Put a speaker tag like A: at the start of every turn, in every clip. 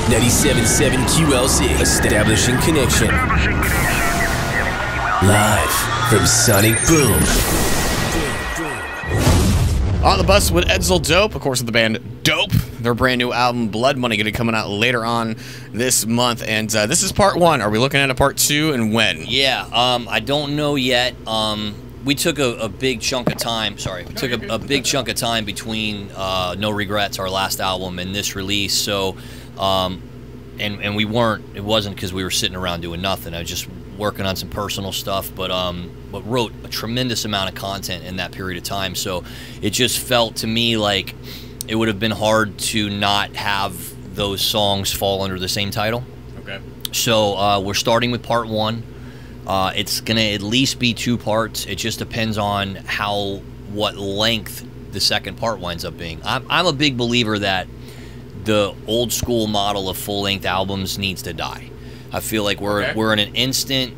A: 97.7 QLZ, establishing connection. Live from Sonic Boom.
B: On the bus with Edsel Dope, of course, of the band Dope. Their brand new album, Blood Money, going to be coming out later on this month. And this is part one. Are we looking at a part two, and when?
C: Yeah, I don't know yet. We took a big chunk of time. Sorry, we took a big chunk of time between No Regrets, our last album, and this release. So, and we weren't. It wasn't because we were sitting around doing nothing. I was just working on some personal stuff, but wrote a tremendous amount of content in that period of time. So it just felt to me like it would have been hard to not have those songs fall under the same title.
B: Okay.
C: So we're starting with part one. It's gonna at least be 2 parts. It just depends on what length the second part winds up being. I'm a big believer that the old school model of full-length albums needs to die. I feel like we're in an instant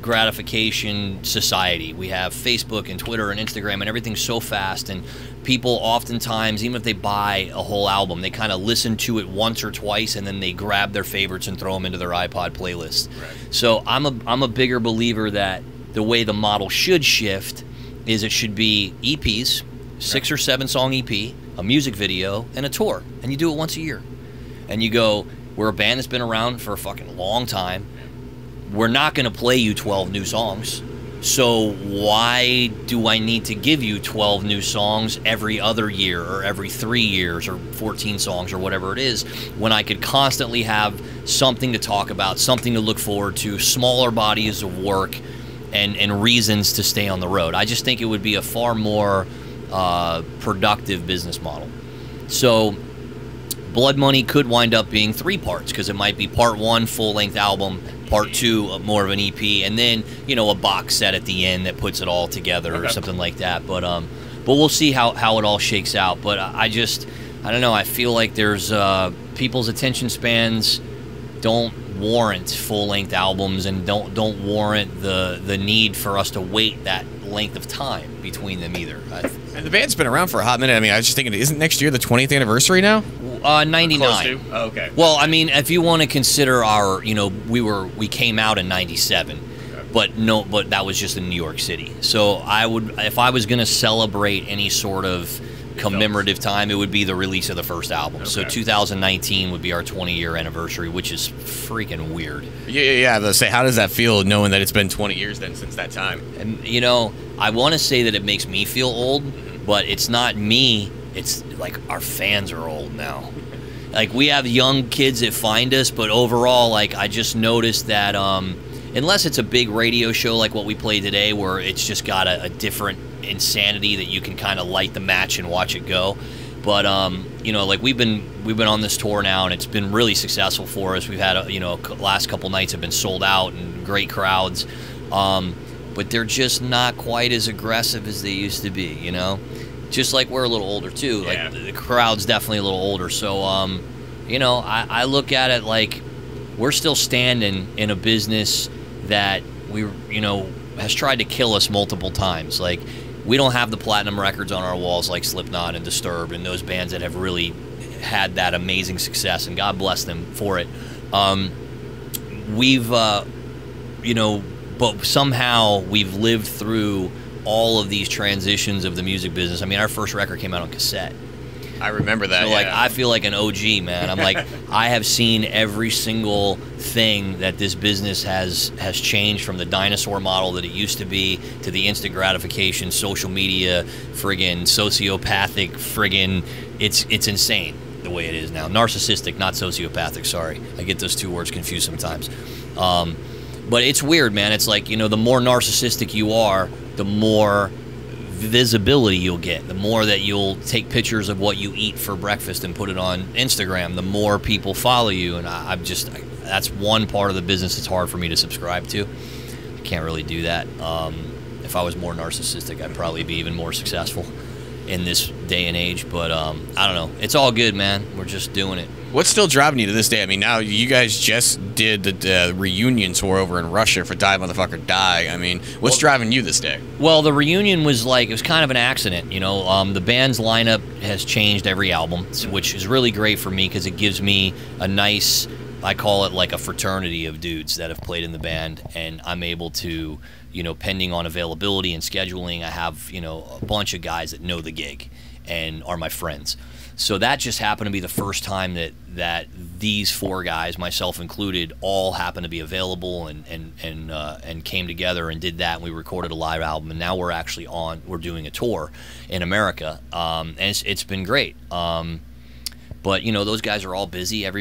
C: gratification society. We have Facebook and Twitter and Instagram, and everything's so fast, and people oftentimes, even if they buy a whole album, they kind of listen to it once or twice, and then they grab their favorites and throw them into their iPod playlist. Right. So I'm a bigger believer that the way the model should shift is it should be EPs, 6 or 7 song EP, a music video, and a tour, and you do it once a year. And you go, we're a band that's been around for a fucking long time. We're not going to play you 12 new songs. So why do I need to give you 12 new songs every other year or every 3 years or 14 songs or whatever it is, when I could constantly have something to talk about, something to look forward to, smaller bodies of work, and reasons to stay on the road? I just think it would be a far more productive business model. So Blood Money could wind up being 3 parts, because it might be part 1, full-length album, part 2, more of an EP, and then, you know, a box set at the end that puts it all together or something like that. But we'll see how it all shakes out. But I don't know. I feel like there's people's attention spans don't warrant full-length albums, and don't warrant the need for us to wait that length of time between them either.
B: And the band's been around for a hot minute. I mean, I was just thinking, isn't next year the 20th anniversary now?
C: 99.
B: Oh, okay.
C: Well, I mean, if you want to consider our, you know, we came out in 97, but that was just in New York City. So if I was going to celebrate any sort of commemorative time, it would be the release of the first album. Okay. So 2019 would be our 20-year anniversary, which is freaking weird.
B: Yeah. Let's say, how does that feel knowing that it's been 20 years then since that time?
C: And you know, I want to say that it makes me feel old, but it's not me. It's like our fans are old now. Like, we have young kids that find us, but overall, like, I just noticed that unless it's a big radio show like what we played today, where it's just got a different insanity that you can kind of light the match and watch it go. But you know, like, we've been on this tour now, and it's been really successful for us. We've had last couple nights have been sold out and great crowds, but they're just not quite as aggressive as they used to be, you know. Just like we're a little older too. Like, the crowd's definitely a little older. So you know, I look at it like we're still standing in a business that has tried to kill us multiple times. Like, we don't have the platinum records on our walls like Slipknot and Disturbed and those bands that have really had that amazing success, and God bless them for it. But somehow we've lived through all of these transitions of the music business. I mean, our first record came out on cassette.
B: I remember that.
C: So, like, I feel like an OG, man. I'm like, I have seen every single thing that this business has changed, from the dinosaur model that it used to be to the instant gratification, social media, friggin' sociopathic, friggin', it's insane the way it is now. Narcissistic, not sociopathic, sorry. I get those 2 words confused sometimes. But it's weird, man. It's like, you know, the more narcissistic you are, the more visibility you'll get. The more that you'll take pictures of what you eat for breakfast and put it on Instagram, the more people follow you. And that's one part of the business that's hard for me to subscribe to. I can't really do that. If I was more narcissistic, I'd probably be even more successful. in this day and age. But I don't know. It's all good, man. We're just doing it.
B: What's still driving you to this day? I mean, now you guys just did the reunion tour over in Russia for Die Motherfucker Die. I mean, what's driving you this day?
C: Well, the reunion was like, it was kind of an accident, you know. The band's lineup has changed every album, which is really great for me because it gives me a nice, I call it like a fraternity of dudes that have played in the band, and I'm able to, you know, pending on availability and scheduling, I have, you know, a bunch of guys that know the gig and are my friends. So that just happened to be the first time that these four guys, myself included, all happened to be available and came together and did that. And we recorded a live album, and now we're actually we're doing a tour in America, and it's been great. But you know, those guys are all busy. I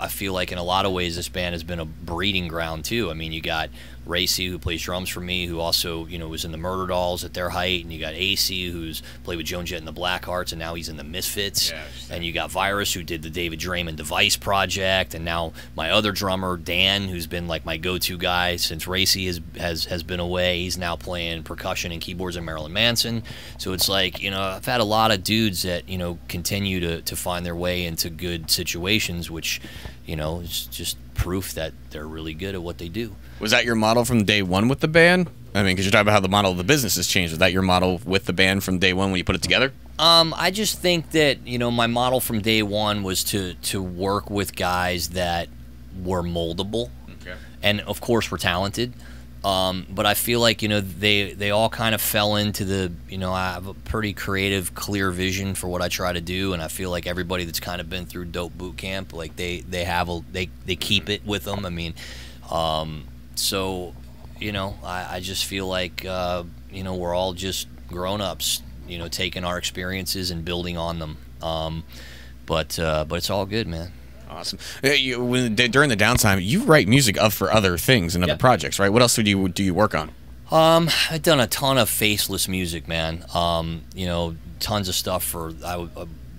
C: feel like in a lot of ways this band has been a breeding ground too. I mean, you got Racy, who plays drums for me, who also, you know, was in the Murder Dolls at their height, and you got AC, who's played with Joan Jett and the Blackhearts, and now he's in the Misfits, and you got Virus, who did the David Draymond Device project, and now my other drummer Dan, who's been like my go-to guy since Racy has been away. He's now playing percussion and keyboards in Marilyn Manson. So it's like, you know, I've had a lot of dudes that, you know, continue to find their way into good situations, which, you know, is just proof that they're really good at what they do.
B: Was that your model from day one with the band? I mean, because you're talking about how the model of the business has changed. Was that your model with the band from day one when you put it together?
C: I just think that, you know, my model from day one was to work with guys that were moldable, and of course were talented. But I feel like, you know, they all kind of fell into the, you know, I have a pretty creative, clear vision for what I try to do, and I feel like everybody that's kind of been through Dope Boot Camp, like they keep it with them. I mean, so, you know, I just feel like, you know, we're all just grown-ups, you know, taking our experiences and building on them. But it's all good, man.
B: Awesome. During the downtime, you write music for other things and other projects, right? What else do you work on?
C: I've done a ton of faceless music, man. You know, tons of stuff for. I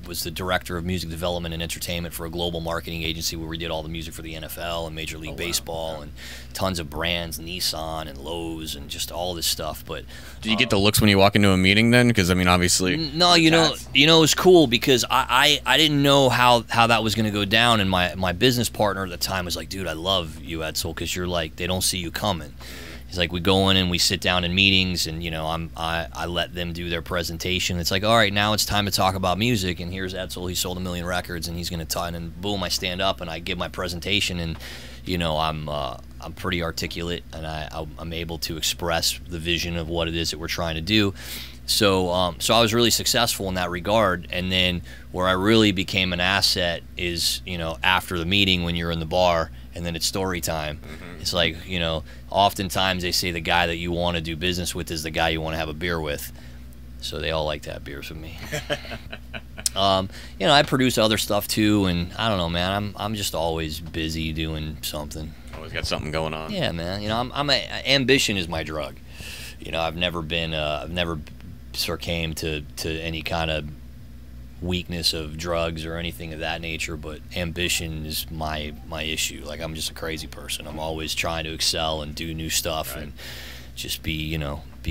C: was the director of music development and entertainment for a global marketing agency where we did all the music for the NFL and Major League Baseball and tons of brands, Nissan and Lowe's and just all this stuff. But
B: do you get the looks when you walk into a meeting then? Because I mean, obviously.
C: No, you know, it was cool because I didn't know how that was going to go down, and my business partner at the time was like, dude, I love you, Edsel, because you're like, they don't see you coming. He's like, we go in and we sit down in meetings, and you know, I let them do their presentation. It's like, all right, now it's time to talk about music, and here's Edsel. He sold 1 million records, and he's going to talk. And then boom, I stand up and I give my presentation, and you know, I'm pretty articulate, and I'm able to express the vision of what it is that we're trying to do. So so I was really successful in that regard. And then where I really became an asset is, you know, after the meeting when you're in the bar and then it's story time. It's like, you know, oftentimes they say the guy that you want to do business with is the guy you want to have a beer with. So they all like to have beers with me. You know, I produce other stuff too, and I don't know, man. I'm just always busy doing something.
B: Always got something going on.
C: Yeah, man. You know, ambition is my drug. You know, I've never succumbed to any kind of weakness of drugs or anything of that nature, but ambition is my issue. Like, I'm just a crazy person. I'm always trying to excel and do new stuff and just be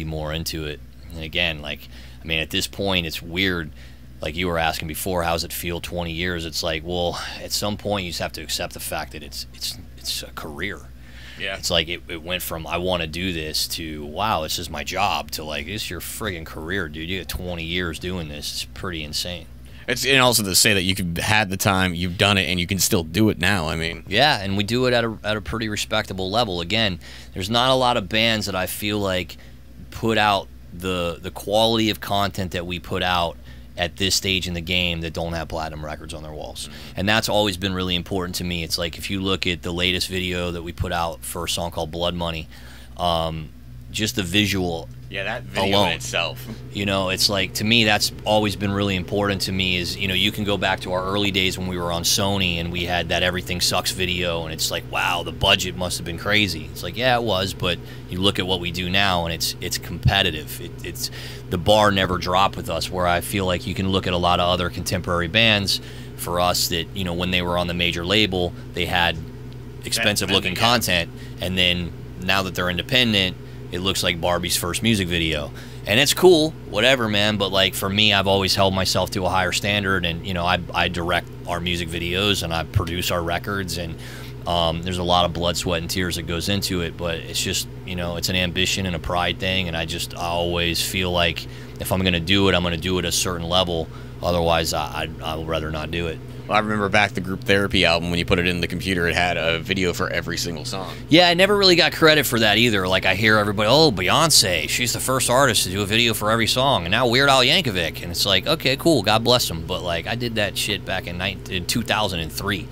C: more into it. And again, like, I mean, at this point, it's weird. Like you were asking before, how does it feel 20 years? It's like, well, at some point you just have to accept the fact that it's a career. Yeah. It's like it went from I want to do this to wow, this is my job to like this is your friggin' career, dude. You got 20 years doing this. It's pretty insane.
B: And also to say that you had the time, you've done it, and you can still do it now. I mean,
C: yeah, and we do it at a pretty respectable level. Again, there's not a lot of bands that I feel like put out the quality of content that we put out at this stage in the game that don't have platinum records on their walls. And that's always been really important to me. It's like if you look at the latest video that we put out for a song called Blood Money, just the visual
B: that video
C: alone,
B: in itself.
C: You know, it's like, to me, that's always been really important to me is, you know, you can go back to our early days when we were on Sony and we had that Everything Sucks video, and it's like, wow, the budget must have been crazy. It's like, yeah, it was, but you look at what we do now and it's competitive. It's the bar never dropped with us, where I feel like you can look at a lot of other contemporary bands for us that, you know, when they were on the major label, they had expensive looking content, and then now that they're independent, it looks like Barbie's first music video. And it's cool, whatever, man. But like for me, I've always held myself to a higher standard, and you know, I direct our music videos and I produce our records, and there's a lot of blood, sweat, and tears that goes into it. But it's just, you know, it's an ambition and a pride thing, and I always feel like if I'm gonna do it, I'm gonna do it at a certain level. Otherwise, I would rather not do it.
B: Well, I remember back the Group Therapy album, when you put it in the computer, it had a video for every single song.
C: Yeah, I never really got credit for that either. Like, I hear everybody, oh, Beyonce, she's the first artist to do a video for every song, and now Weird Al Yankovic. And it's like, okay, cool, God bless him. But, like, I did that shit back in 2003.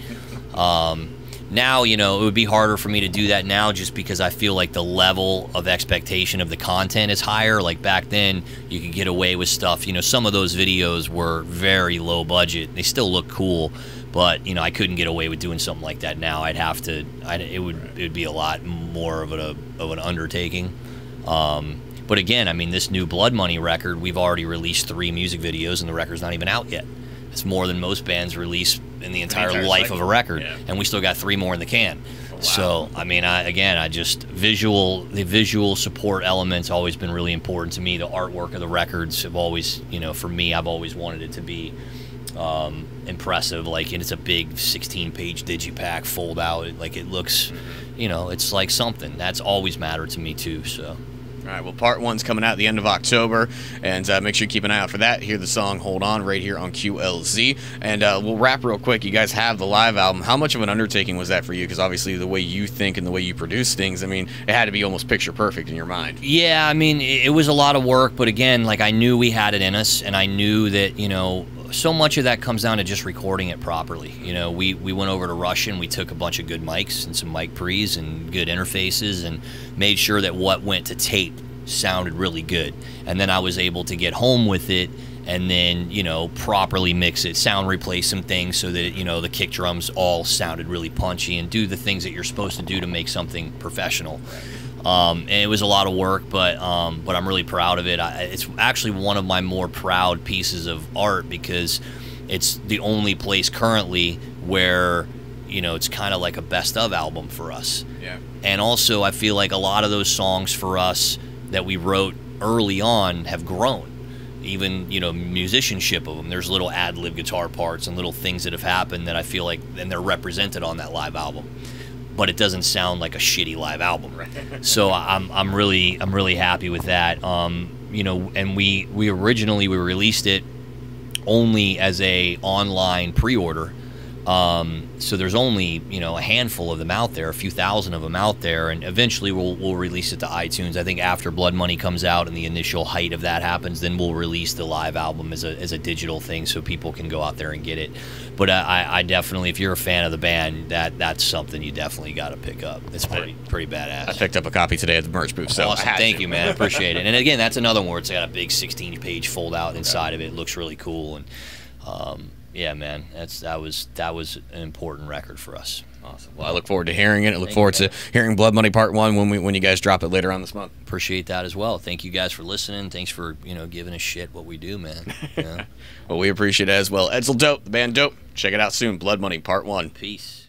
C: Now, you know, it would be harder for me to do that now just because I feel like the level of expectation of the content is higher. Like back then, you could get away with stuff. You know, some of those videos were very low budget. They still look cool, but, you know, I couldn't get away with doing something like that now. I'd have to, it would be a lot more of an undertaking. But again, I mean, this new Blood Money record, we've already released 3 music videos and the record's not even out yet. It's more than most bands release in the entire life of a record, and we still got 3 more in the can. Oh, wow. So, I mean, the visual support element's always been really important to me. The artwork of the records have always, you know, for me, I've always wanted it to be impressive. Like, and it's a big 16-page digipack, fold out. Like, it looks, you know, it's like something. That's always mattered to me too. So.
B: All right, well, part 1's coming out at the end of October, and make sure you keep an eye out for that. Hear the song Hold On right here on QLZ. And we'll wrap real quick. You guys have the live album. How much of an undertaking was that for you? Because obviously the way you think and the way you produce things, I mean, it had to be almost picture perfect in your mind. Yeah,
C: I mean, it was a lot of work, but again, like, I knew we had it in us, and I knew that, you know, so much of that comes down to just recording it properly. You know, we went over to Russia and we took a bunch of good mics and some mic pre's and good interfaces and made sure that what went to tape sounded really good. And then I was able to get home with it and then, you know, properly mix it, sound replace some things so that, you know, the kick drums all sounded really punchy and do the things that you're supposed to do to make something professional. And it was a lot of work, but I'm really proud of it. It's actually one of my more proud pieces of art because it's the only place currently where, you know, it's kind of like a best of album for us.
B: Yeah.
C: And also I feel like a lot of those songs for us that we wrote early on have grown. Even, you know, musicianship of them. There's little ad-lib guitar parts and little things that have happened that I feel like, and they're represented on that live album. But it doesn't sound like a shitty live album. So I'm really happy with that. You know, and we originally released it only as a online pre-order. So there's only, you know, a handful of them out there, a few thousand of them out there, and eventually we'll release it to iTunes. I think after Blood Money comes out and the initial height of that happens, then we'll release the live album as a digital thing so people can go out there and get it. But I definitely, if you're a fan of the band, that's something you definitely got to pick up. It's pretty badass.
B: I picked up a copy today at the merch booth. So
C: awesome. Thank you, man. I appreciate it. And again, that's another one where it's got a big 16-page fold out inside of it. It looks really cool. And yeah, man, that was an important record for us.
B: Awesome. Well, I look forward to hearing it. I look forward to hearing Blood Money Part 1 when you guys drop it later on this month.
C: Appreciate that as well. Thank you guys for listening. Thanks for, you know, giving a shit what we do, man. You know?
B: Well, we appreciate it as well. Edsel Dope, the band Dope. Check it out soon. Blood Money Part 1.
C: Peace.